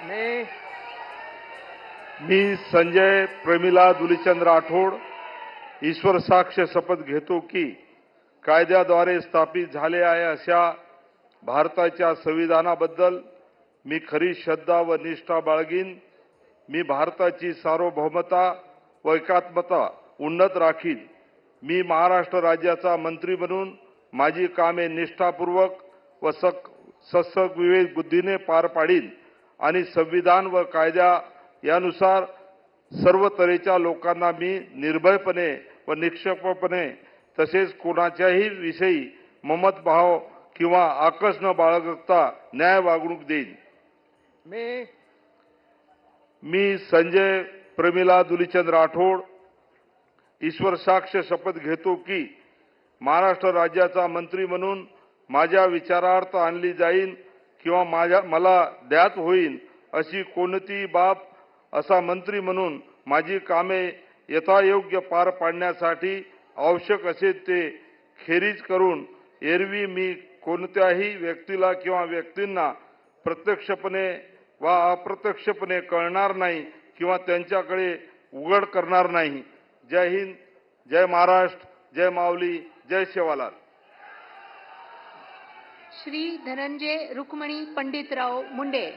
मी मी संजय प्रमिला दुलीचंद राठोड ईश्वर साक्ष शपथ घेतो की कायद्याद्वारे स्थापित झाले आहे अशा भारताच्या संविधानाबद्दल मी खरी श्रद्धा व निष्ठा बाळगीन. मी भारताची सार्वभौमता व एकात्मता उन्नत राखीन. मी महाराष्ट्र राज्याचा मंत्री म्हणून माझी कामे निष्ठापूर्वक व ससक विवेक बुद्धीने पार पाडीन आणि संविधान व कायदा यानुसार सर्व तऱ्हेच्या लोकांना मी निर्भयपणे व निष्पक्षपणे तसेच कोणाच्याही विषयी ममतभाव किंवा आकस न बाळगता न्याय वागणूक देईन. मी संजय प्रमिला दुलीचंद राठोड ईश्वर साक्ष शपथ घेतो की महाराष्ट्र राज्याचा मंत्री म्हणून माझ्या विचारार्थ आणली जाईल किंवा मला ज्ञात होईल अशी कोणतीही बाब असा मंत्री म्हणून माझी कामे यथायोग्य पार पाडण्यासाठी आवश्यक असेल ते खेरीज करून एरवी मी कोणत्याही व्यक्तीला किंवा व्यक्तींना प्रत्यक्षपणे वा अप्रत्यक्षपणे कळणार नाही किंवा त्यांच्याकडे उघड करणार नाही. जय हिंद, जय महाराष्ट्र, जय माऊली, जय सेवालाल. श्री धनंजय रुक्मणी पंडितराव मुंडे.